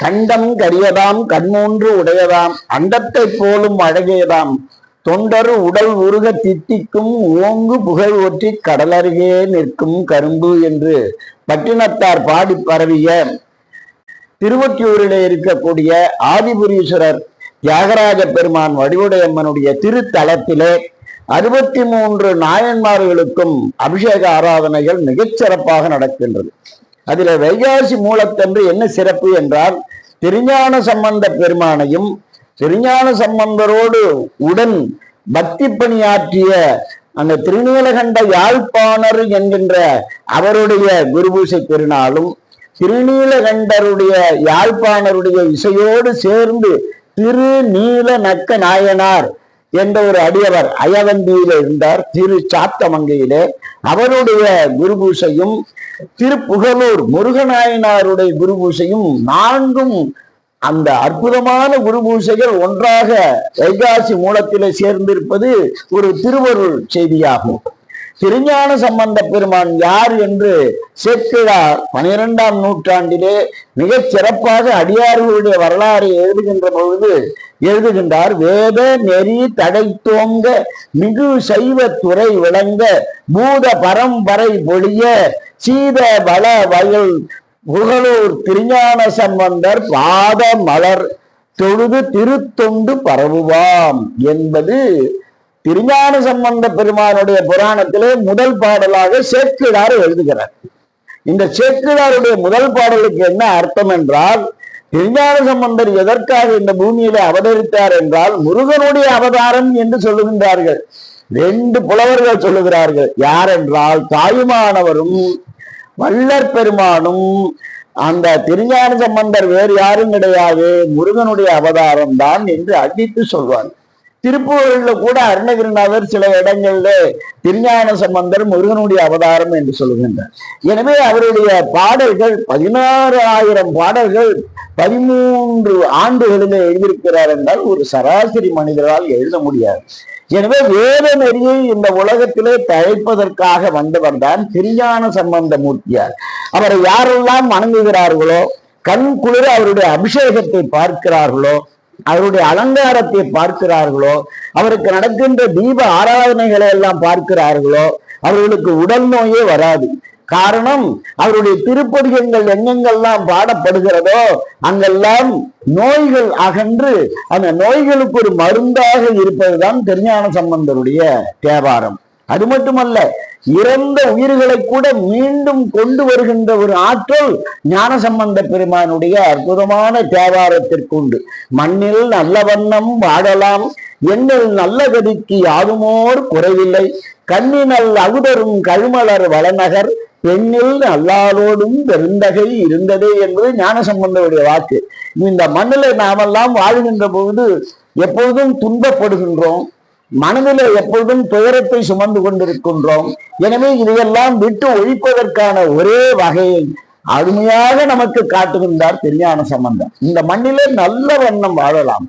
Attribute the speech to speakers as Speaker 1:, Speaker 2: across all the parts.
Speaker 1: கண்டம் கரியதாம் கண்மூன்று உடையதாம் அண்டத்தை போலும் அழகியதாம் தொண்டரு உடல் உருக தித்திக்கும் ஓங்கு புகழ் ஒற்றி கடலருகே நிற்கும் கரும்பு என்று பட்டினத்தார் பாடி பரவிய திருவொற்றியூரிலே இருக்கக்கூடிய ஆதிபுரீஸ்வரர் தியாகராஜ பெருமான் வடிவுடையம்மனுடைய திருத்தலத்திலே 63 நாயன்மார்களுக்கும் அபிஷேக ஆராதனைகள் மிகச் சிறப்பாக நடக்கின்றது. அதில் வைகாசி மூலத்தன்று என்ன சிறப்பு என்றால், திருஞான சம்பந்த பெருமானையும் திருஞான சம்பந்தரோடு உடன் பக்தி பணியாற்றிய அந்த திருநீலகண்ட யாழ்ப்பாணர் என்கின்ற அவருடைய குருபூசை திருநாளும், திருநீலகண்டருடைய யாழ்ப்பாணருடைய இசையோடு சேர்ந்து திருநீல நக்க நாயனார் என்ற ஒரு அடியவர் அயவந்தியில இருந்தார், திரு சாத்தமங்கையிலே. அவருடைய குருபூசையும் திருப்புகலூர் முருகநாயனாருடைய குருபூசையும் 4ம் அந்த அற்புதமான குருபூசைகள் ஒன்றாக வைகாசி மூலத்திலே சேர்ந்திருப்பது ஒரு திருவருள் செய்தியாகும். திருஞான சம்பந்த பெருமான் யார் என்று சேக்கிழார் 12ஆம் நூற்றாண்டிலே மிகச் சிறப்பாக அடியார்களுடைய வரலாறை எழுதுகின்ற பொழுது எழுதுகின்றார். வேத நெறி தடைத்தோங்க மிகு சைவ துறை விளங்க பூத பரம்பரை பொழிய சீத வள வயல் புகழூர் திருஞான சம்பந்தர் பாத மலர் தொழுது திருத்தொண்டு பரவுவாம் என்பது திருஞான சம்பந்த பெருமானுடைய புராணத்திலே முதல் பாடலாக சேக்கிழார் எழுதுகிறார். இந்த சேக்கிழாருடைய முதல் பாடலுக்கு என்ன அர்த்தம் என்றால், திருஞான சம்பந்தர் எதற்காக இந்த பூமியில அவதரித்தார் என்றால் முருகனுடைய அவதாரம் என்று சொல்லுகின்றார்கள். 2 புலவர்கள் சொல்லுகிறார்கள். யார் என்றால் தாயுமானவரும் வள்ளற் பெருமானும் அந்த திருஞான சம்பந்தர் வேறு யாரும் கிடையாது, முருகனுடைய அவதாரம் தான் என்று அடித்து சொல்வார். திருப்பூரில் கூட அருணகிரிநாதர் சில இடங்கள்ல திருஞான சம்பந்தர் முருகனுடைய அவதாரம் என்று சொல்லுகின்றார். எனவே அவருடைய பாடல்கள் 16,000 பாடல்கள் 13 ஆண்டுகளிலே எழுதியிருக்கிறார் என்றால் ஒரு சராசரி மனிதரால் எழுத முடியாது. எனவே வேத நெறியை இந்த உலகத்திலே தழைப்பதற்காக வந்தவர் தான் திருஞான சம்பந்த மூர்த்தியார். அவரை யாரெல்லாம் வணங்குகிறார்களோ, கண் குளிர அவருடைய அபிஷேகத்தை பார்க்கிறார்களோ, அவருடைய அலங்காரத்தை பார்க்கிறார்களோ, அவருக்கு நடக்கின்ற தீப ஆராதனைகளை எல்லாம் பார்க்கிறார்களோ, அவர்களுக்கு உடல் நோயே வராது. காரணம், அவருடைய திருப்பதிகங்கள் எங்கெங்கெல்லாம் பாடப்படுகிறதோ அங்கெல்லாம் நோய்கள் அகன்று அந்த நோய்களுக்கு ஒரு மருந்தாக இருப்பதுதான் திருஞான சம்பந்தருடைய தேவாரம். அது மட்டுமல்ல, இறந்த உயிர்களை கூட மீண்டும் கொண்டு வருகின்ற ஒரு ஆற்றல் ஞான சம்பந்த பெருமானுடைய அற்புதமான தேவாரத்திற்கு உண்டு. மண்ணில் நல்ல வண்ணம் வாழலாம், எண்ணில் நல்ல கதிக்கு யாருமோர் குறைவில்லை, கண்ணினல் அகுதரும் கழுமலர் வளநகர் பெண்ணில் நல்லாரோடும் பெருந்தகை இருந்ததே என்பது ஞான சம்பந்தருடைய வாக்கு. இந்த மண்ணில் நாமெல்லாம் வாழ்கின்ற பொழுது எப்பொழுதும் துன்பப்படுகின்றோம், மனதில் எப்பொழுதும் துயரத்தை சுமந்து கொண்டிருக்கின்றோம். எனவே இதையெல்லாம் விட்டு ஒழிப்பதற்கான ஒரே வகையை அருமையாக நமக்கு காட்டுகின்றார் திருஞான சம்பந்தர். இந்த மண்ணிலே நல்ல வண்ணம் வாழலாம்,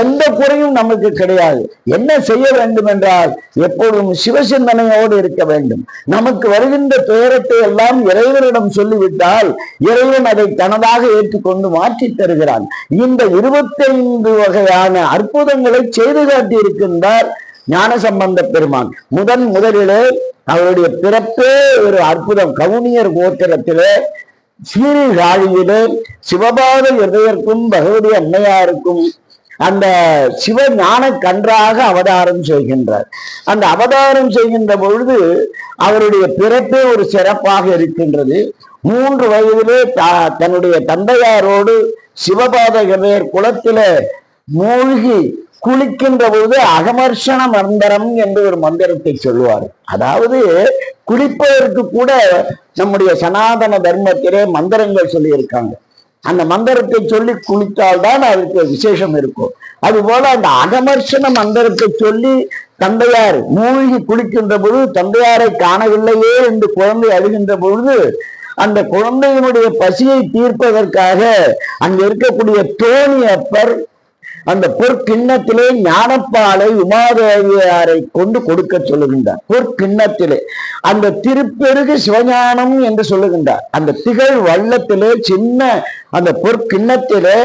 Speaker 1: எந்த குறையும் நமக்கு கிடையாது. என்ன செய்ய வேண்டும் என்றால் எப்பொழுதும் சிவசிந்தனையோடு இருக்க வேண்டும். நமக்கு வருகின்ற துயரத்தை எல்லாம் இறைவனிடம் சொல்லிவிட்டால் இறைவன் அதை தனதாக ஏற்றுக்கொண்டு மாற்றி தருகிறான். இந்த 25 வகையான அற்புதங்களை செய்து காட்டி இருக்கின்றார் ஞான சம்பந்த பெருமான். முதலிலே அவருடைய பிறப்பே ஒரு அற்புதம். கவுனியர் கோத்திரத்திலே சீர்காழியிலே சிவபாத இதயர்க்கும் பகவதி அம்மையாருக்கும் அந்த சிவ ஞான கன்றாக அவதாரம் செய்கின்றார். அந்த அவதாரம் செய்கின்ற பொழுது அவருடைய பிறப்பே ஒரு சிறப்பாக இருக்கின்றது. 3 வயதிலே தன்னுடைய தந்தையாரோடு சிவபாத இதயர் குளத்தில மூழ்கி குளிக்கின்ற பொழுது அகமர்ஷண மந்திரம் என்று ஒரு மந்திரத்தை சொல்லுவார். அதாவது குளிப்பதற்கு கூட நம்முடைய சனாதன தர்மத்திலே மந்திரங்கள் சொல்லி இருக்காங்க. அந்த மந்திரத்தை சொல்லி குளித்தால்தான் அதற்கு விசேஷம் இருக்கும். அதுபோல அந்த அகமர்ஷண மந்திரத்தை சொல்லி தந்தையார் மூழ்கி குளிக்கின்ற பொழுது தந்தையாரை காணவில்லையே என்று குழந்தை அழுகின்ற பொழுது அந்த குழந்தையினுடைய பசியை தீர்ப்பதற்காக அங்க இருக்கக்கூடிய தோணி அப்பர் அந்த பொற்கிண்ணத்திலே ஞானப்பாலை உமாதேவியாரை கொண்டு கொடுக்க சொல்லுகின்றார். பொற்கிண்ணத்திலே அந்த திருப்பெருகு சிவஞானம் என்று சொல்லுகின்றார். அந்த திகழ் வள்ளத்திலே சின்ன அந்த பொற்கிண்ணத்திலே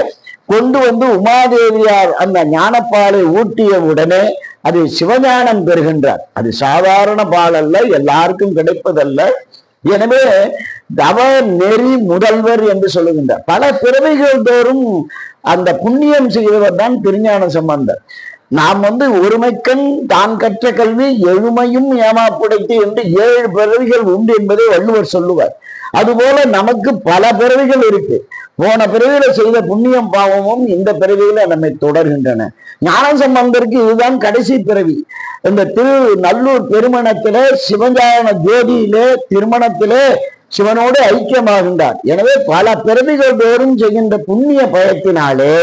Speaker 1: கொண்டு வந்து உமாதேவியார் அந்த ஞானப்பாலை ஊட்டிய உடனே அது சிவஞானம் பெறுகின்றார். அது சாதாரண பால் அல்ல, எல்லாருக்கும் கிடைப்பதல்ல. எனவே தவ நெறி முதல்வர் என்று சொல்லுகின்றார். பல பிறவைகள் தோறும் அந்த புண்ணியம் செய்தவர் தான் திருஞான சம்பந்தர். நாம் ஒருமைக்கண் தான் கற்ற கல்வி எழுமையும் ஏமாப்புடைத்து என்று 7 பிறவிகள் உண்டு என்பதை வள்ளுவர் சொல்லுவார். அதுபோல நமக்கு பல பிறவிகள் இருக்கு. போன பிறவியில செய்த புண்ணியம் பாவமும் இந்த பிறவியில நம்மை தொடர்கின்றன. ஞான சம்பந்தருக்கு இதுதான் கடைசி பிறவி. இந்த நல்லூர் திருமணத்திலே சிவஞான ஜோதியிலே திருமணத்திலே சிவனோடு ஐக்கியமாகின்றார். எனவே பல பிறவிகள் தோறும் செய்கின்ற புண்ணிய பயத்தினாலே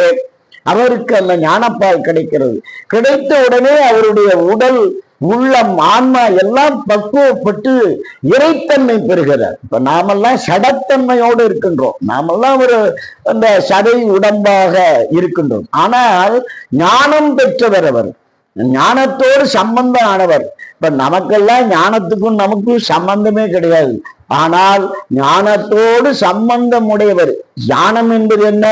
Speaker 1: அவருக்கு அந்த ஞானப்பால் கிடைக்கிறது. கிடைத்த உடனே அவருடைய உடல் உள்ளம் ஆன்மா எல்லாம் பக்குவப்பட்டு இறைத்தன்மை பெறுகிறார். இப்ப நாமெல்லாம் சடத்தன்மையோடு இருக்கின்றோம். நாமெல்லாம் அந்த சடை உடம்பாக இருக்கின்றோம். ஆனால் ஞானம் பெற்றவர் அவர், ஞானத்தோடு சம்பந்தம் ஆனவர். இப்ப நமக்கெல்லாம் ஞானத்துக்கும் நமக்கும் சம்பந்தமே கிடையாது. ஆனால் ஞானத்தோடு சம்பந்தம் உடையவர். ஞானம் என்பது என்ன?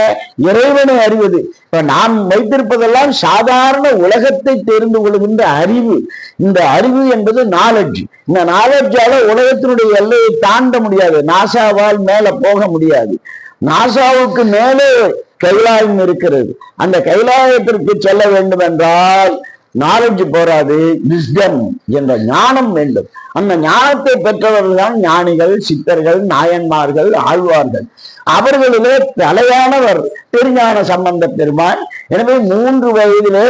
Speaker 1: இறைவனை அறிவது. இப்ப நாம் வைத்திருப்பதெல்லாம் சாதாரண உலகத்தை தெரிந்து கொள்கின்ற அறிவு. இந்த அறிவு என்பது நாலெட்ஜ். இந்த நாலெட்ஜால உலகத்தினுடைய எல்லையை தாண்ட முடியாது. நாசாவால் மேல போக முடியாது. நாசாவுக்கு மேலே கைலாயம் இருக்கிறது. அந்த கைலாயத்திற்கு செல்ல வேண்டும் என்றால் நாலேஜ் போராது, விஸ்டம் என்ற ஞானம் வேண்டும். அந்த ஞானத்தை பெற்றவர்கள் தான் ஞானிகள், சித்தர்கள், நாயன்மார்கள், ஆழ்வார்கள். அவர்களிலே தலையானவர் திருஞான சம்பந்த பெருமான். எனவே 3 வயதிலே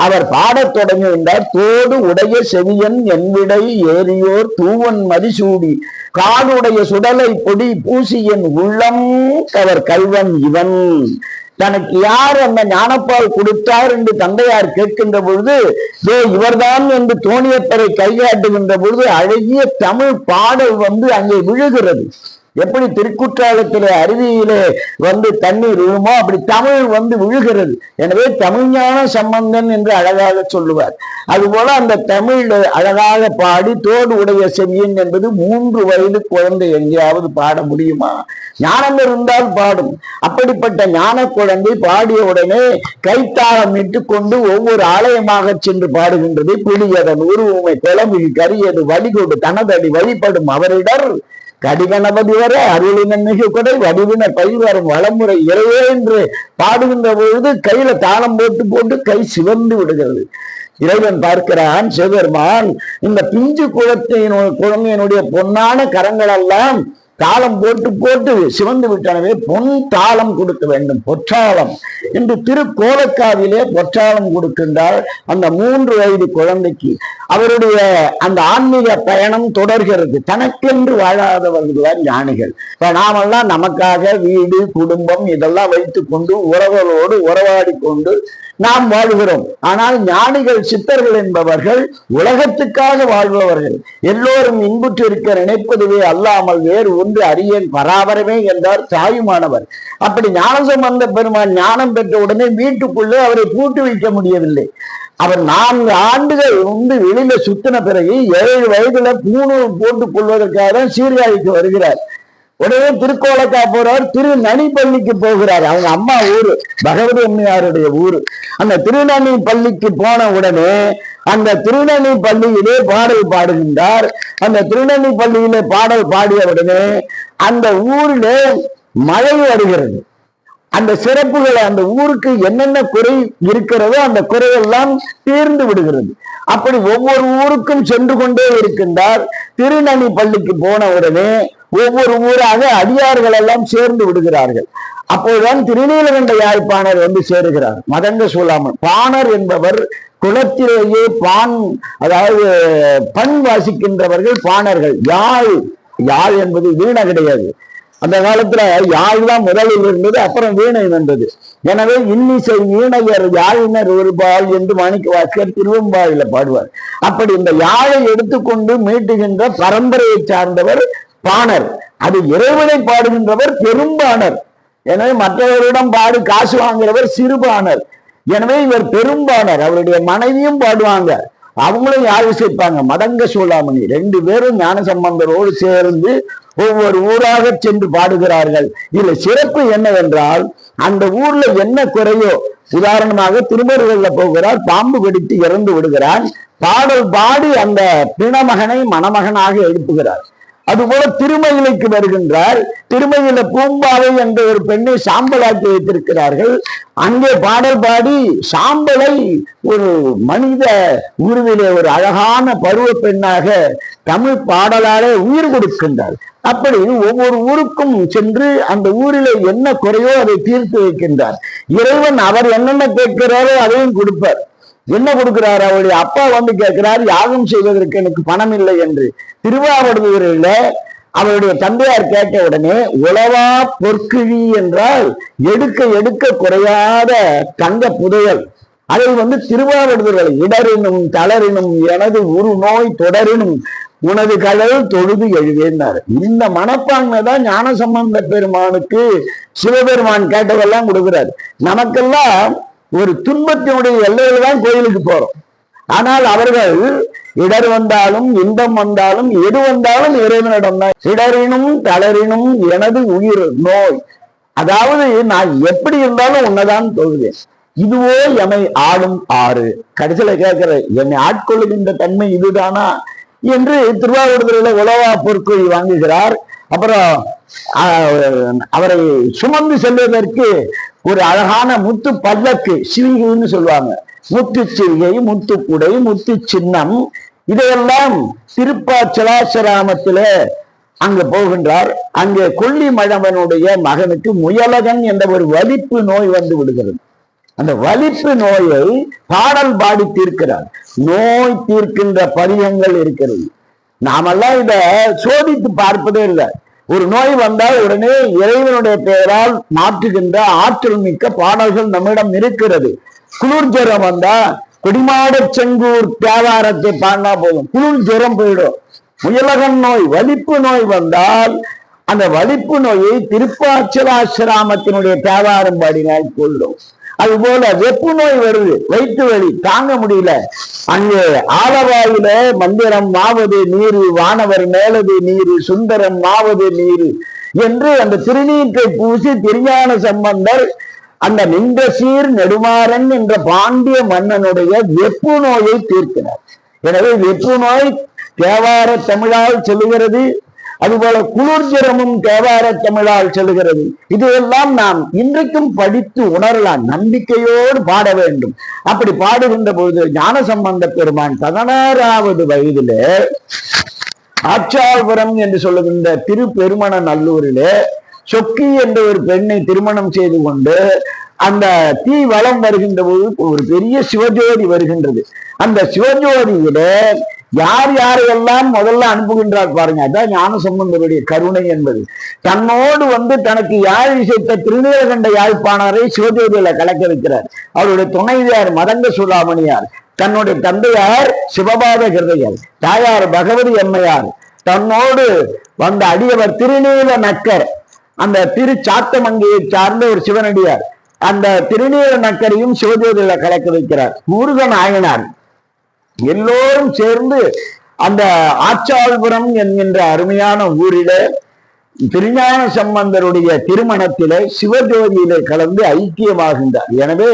Speaker 1: அவர் பாடத் தொடங்குகின்றார். தோடு உடைய செவியன் என்விடை ஏறியோர் தூவன் மதிசூடி காடுடைய சுடலை பொடி பூசியன் உள்ளம் அவர் கல்வன் இவன். தனக்கு யார் அந்த ஞானப்பால் கொடுத்தார் என்று தந்தையார் கேட்கின்ற பொழுது இவர்தான் என்று தோணியப்பரை கைகாட்டுகின்ற பொழுது அழகிய தமிழ் பாடல் அங்கே விழுகிறது. எப்படி திருக்குற்றாலத்திலே அருவியிலே தண்ணீர் விழுமோ அப்படி தமிழ் விழுகிறது. எனவே தமிழ்ஞான சம்பந்தன் என்று அழகாக சொல்லுவார். அதுபோல அந்த தமிழ் அழகாக பாடி தோடு உடைய செவியன் என்பது 3 வயது குழந்தை எங்கேயாவது பாட முடியுமா? ஞானம் இருந்தால் பாடும். அப்படிப்பட்ட ஞான குழந்தை பாடிய உடனே கைத்தாளம் இட்டுக்கொண்டு ஒவ்வொரு ஆலயமாக சென்று பாடுகின்றது. பிடியதன் உருவமை கிளம்பி கரியது வழிகொடு தனதடி வழிபடும் அவரிடர் கடிகணபதி வர அருளின மிகு கொடை வடிவின பயில்வரும் வளமுறை இறைவே என்று பாடுகின்ற பொழுது கையில தாளம் போட்டு கை சிவந்து விடுகிறது. இறைவன் பார்க்கிறான், சிவபெருமான் இந்த பிஞ்சு குழந்தையினுடைய பொன்னான கரங்கள் எல்லாம் தாளம் போட்டு சிவந்து விட்டனவே பொன் தாளம் கொடுக்க வேண்டும், பொற்றாளம் என்று திருக்கோலக்காவிலே பொற்றாளம் கொடுக்கின்றார் அந்த 3 வயது குழந்தைக்கு. அவருடைய அந்த ஆன்மீக பயணம் தொடர்கிறது. தனக்கென்று வாழாதவர்கள் தான் ஞானிகள். இப்ப நாமெல்லாம் நமக்காக வீடு குடும்பம் இதெல்லாம் வைத்துக் கொண்டு உறவுகளோடு உறவாடி கொண்டு நாம் வாழ்கிறோம். ஆனால் ஞானிகள் சித்தர்கள் என்பவர்கள் உலகத்துக்காக வாழ்பவர்கள். எல்லோரும் இன்புற்று இருக்க நினைப்பதுவே அல்லாமல் வேறு ஒன்று அறியேன் பராபரமே என்றார் தாயுமானவர். அப்படி ஞானசம்பந்த பெருமான் ஞானம் பெற்ற உடனே வீட்டுக்குள்ளே அவரை பூட்டு வைக்க முடியவில்லை. அவர் 4 ஆண்டுகள் வெளியில சுத்தின பிறகு 7 வயதுல பூணூல் போட்டுக் கொள்வதற்காக சீர்காழிக்கு வருகிறார். உடனே திருக்கோலக்கா போறார். திருநனி பள்ளிக்கு போகிறார். அவங்க அம்மா ஊரு பகவதி அம்மையாருடைய ஊரு. அந்த திருநனி பள்ளிக்கு போன உடனே அந்த திருநனி பள்ளியிலே பாடல் பாடுகின்றார். அந்த திருநனி பள்ளியிலே பாடல் பாடிய உடனே அந்த ஊரிலே மழை வருகிறது. அந்த சிறப்புகளை அந்த ஊருக்கு என்னென்ன குறை இருக்கிறதோ அந்த குறையெல்லாம் தீர்ந்து விடுகிறது. அப்படி ஒவ்வொரு ஊருக்கும் சென்று கொண்டே இருக்கின்றார். திருநனி பள்ளிக்கு போன உடனே ஒவ்வொரு ஊராக அடியார்கள் எல்லாம் சேர்ந்து விடுகிறார்கள். அப்போதுதான் திருநீலகண்ட யாழ்ப்பாணர் சேருகிறார். மதங்க சூழாமன் பாணர் என்பவர் குலத்திலேயே அதாவது பண் வாசிக்கின்றவர்கள் பாணர்கள். யாழ் என்பது வீணை கிடையாது. அந்த காலத்துல யாழ் தான் முதலில் இருந்தது, அப்புறம் வீணை வந்தது. எனவே இன்னிசை வீணையர் யாழினர் ஒருபால் என்று மாணிக்க வாசகர் திருவெம்பாவில பாடுவார். அப்படி இந்த யாழை எடுத்துக்கொண்டு மீட்டுகின்ற பரம்பரையை சார்ந்தவர் பாணர். அது இறைவனை பாடுகின்றவர் பெரும்பாணர். எனவே மற்றவரிடம் பாடு காசு வாங்குகிறவர் சிறுபாணர். எனவே இவர் பெரும்பாடர். அவருடைய மனைவியும் பாடுவாங்க, அவங்களும் யாரு சேர்ப்பாங்க, மதங்க சூளாமணி. 2 பேரும் ஞானசம்பந்தரோடு சேர்ந்து ஒவ்வொரு ஊராக சென்று பாடுகிறார்கள். இதுல சிறப்பு என்னவென்றால், அந்த ஊர்ல என்ன குறையோ, உதாரணமாக திருமருகல்ல போகிறார், பாம்பு கடித்து இறந்து விடுகிறான், பாடல் பாடி அந்த பிணமகனை மணமகனாக எழுப்புகிறார். அதுபோல திருமயிலைக்கு வருகின்றார், திருமயில பூம்பாவை என்ற ஒரு பெண்ணை சாம்பலாக்கி வைத்திருக்கிறார்கள். அங்கே பாடல் பாடி சாம்பலை ஒரு மனித உருவிலே ஒரு அழகான பருவ பெண்ணாக தமிழ் பாடலாலே உயிர் கொடுக்கின்றார். அப்படி ஒவ்வொரு ஊருக்கும் சென்று அந்த ஊரிலே என்ன குறையோ அதை தீர்த்து வைக்கின்றார். இறைவன் அவர் என்னென்ன கேட்கிறாரோ அதையும் கொடுப்பார். என்ன கொடுக்கிறார், அவருடைய அப்பா வந்து கேட்கிறார், யாகம் செய்வதற்கு எனக்கு பணம் இல்லை என்று. திருவாவடுதுறையில அவருடைய தந்தையார் கேட்ட உடனே, உளவா பொற்கிழி என்றால் எடுக்க எடுக்க குறையாத தங்க புதையல், அதை வந்து திருவாவடுதுறை இடரினும் தளரினும் எனது உரு நோய் தொடரினும் உனது கடல் தொழுது எழுவேன்னாரு. இந்த மனப்பான்மை தான் ஞானசம்பந்த பெருமானுக்கு சிவபெருமான் கேட்டதெல்லாம் கொடுக்கிறார். நமக்கெல்லாம் ஒரு துன்பத்தினுடைய எல்லையில தான் கோயிலுக்கு போறோம். ஆனால் அவர்கள் இடர் வந்தாலும் இன்பம் வந்தாலும் எது வந்தாலும் இறைவனிடம் தான். இடரினும் தளரினும் எனது உயிர் நோய், அதாவது நான் எப்படி இருந்தாலும் உன்னதான் தொழுவேன், இதுவோ எமை ஆளும் ஆறு. கடைசியில கேட்கிற, என்னை ஆட்கொள்ளுகின்ற தன்மை இதுதானா என்று திருவாவடுதுறையில உளவா பொற்கொழி வாங்குகிறார். அப்புறம் அவரை சுமந்து செல்வதற்கு ஒரு அழகான முத்து பல்லக்கு, சிவிகைன்னு சொல்லுவாங்க, முத்து சிவிகை, முத்து குடை, முத்து சின்னம், இதையெல்லாம் திருப்பாச்சலாசராமத்தில அங்க போகின்றார். அங்கே கொல்லி மழவனுடைய மகனுக்கு முயலகன் என்ற ஒரு வலிப்பு நோய் வந்து விடுகிறது. அந்த வலிப்பு நோயை பாடல் பாடி தீர்க்கிறார். நோய் தீர்க்கின்ற பதிகங்கள் இருக்கிறது. நாமெல்லாம் இத சோதித்து பார்ப்பதே இல்லை. ஒரு நோய் வந்தால் உடனே இறைவனுடைய பெயரால் மாற்றுகின்ற ஆற்றல் மிக்க பாடல்கள் நம்மிடம் இருக்கிறது. குளிர் ஜுரம் வந்தா கொடிமாட செங்கூர் தேவாரத்தை பாடினா போதும், குளிர் ஜுரம் போயிடும். முயலகன் நோய், வலிப்பு நோய் வந்தால் அந்த வலிப்பு நோயை திருப்பாச்சலாசிராமத்தினுடைய தேவாரம் பாடினால் போயிடும். அது போல வெப்பு நோய் வருது, வயிற்று வலி தாங்க முடியல, அங்கே ஆலவாயில மந்திரம் மாவது நீரு, வானவர் மேலது நீரு, சுந்தரம் மாவது நீரு என்று அந்த திருநீற்றை பூசி திருஞான சம்பந்தர் அந்த நின்ற சீர் நெடுமாறன் என்ற பாண்டிய மன்னனுடைய வெப்பு நோயை தீர்க்கிறார். எனவே வெப்பு நோய் தேவார தமிழால் சொல்லுகிறது. அதுபோல குளிர்ஜரமும் தேவார தமிழால் செல்கிறது. இதையெல்லாம் நாம் இன்றைக்கும் படித்து உணரலாம், நம்பிக்கையோடு பாட வேண்டும். அப்படி பாடுகின்ற பொழுது ஞானசம்பந்த பெருமான் 16வது வயதிலே ஆச்சாள்புரம் என்று சொல்லுகின்ற திருப்பெருமண நல்லூரிலே சொக்கி என்ற ஒரு பெண்ணை திருமணம் செய்து கொண்டு அந்த தீ வளம் வருகின்ற போது ஒரு பெரிய சிவஜோதி வருகின்றது. அந்த சிவஜோதியில யார் யாரையெல்லாம் முதல்ல அனுப்புகின்றார் பாருங்க. அதான் ஞானசம்பந்தருடைய கருணை என்பது. தன்னோடு வந்து தனக்கு யாழ் இசைத்த திருநீலகண்ட யாழ்ப்பாணரை சிவஜோதியில கலக்க வைக்கிறார். அவருடைய துணைவியார் மதங்க சூளாமணியார், தன்னுடைய தந்தையார் சிவபாத கிருதையர், தாயார் பகவதி அம்மையார், தன்னோடு வந்த அடியவர் திருநீல நக்கர், அந்த திரு சாத்தமங்கையை சார்ந்த ஒரு சிவனடியார், அந்த திருநீல நக்கரையும் சிவஜோதியில கலக்க வைக்கிறார். முருகன் ஆயனார் எல்லோரும் சேர்ந்து அந்த ஆச்சாள்புரம் என்கின்ற அருமையான ஊரில திருஞான சம்பந்தருடைய திருமணத்திலே சிவஜோதியிலே கலந்து ஐக்கியமாகின்றார். எனவே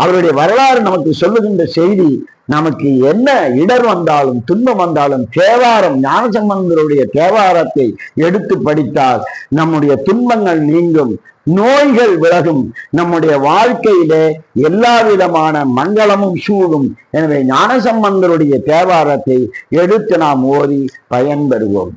Speaker 1: அவருடைய வரலாறு நமக்கு சொல்லுகின்ற செய்தி, நமக்கு என்ன இடர் வந்தாலும் துன்பம் வந்தாலும் தேவாரம், ஞானசம்பந்தருடைய தேவாரத்தை எடுத்து படித்தால் நம்முடைய துன்பங்கள் நீங்கும், நோய்கள் விலகும், நம்முடைய வாழ்க்கையிலே எல்லா விதமான மங்களமும் சூழும். எனவே ஞானசம்பந்தருடைய தேவாரத்தை எடுத்து நாம் ஓதி பயன்பெறுவோம்.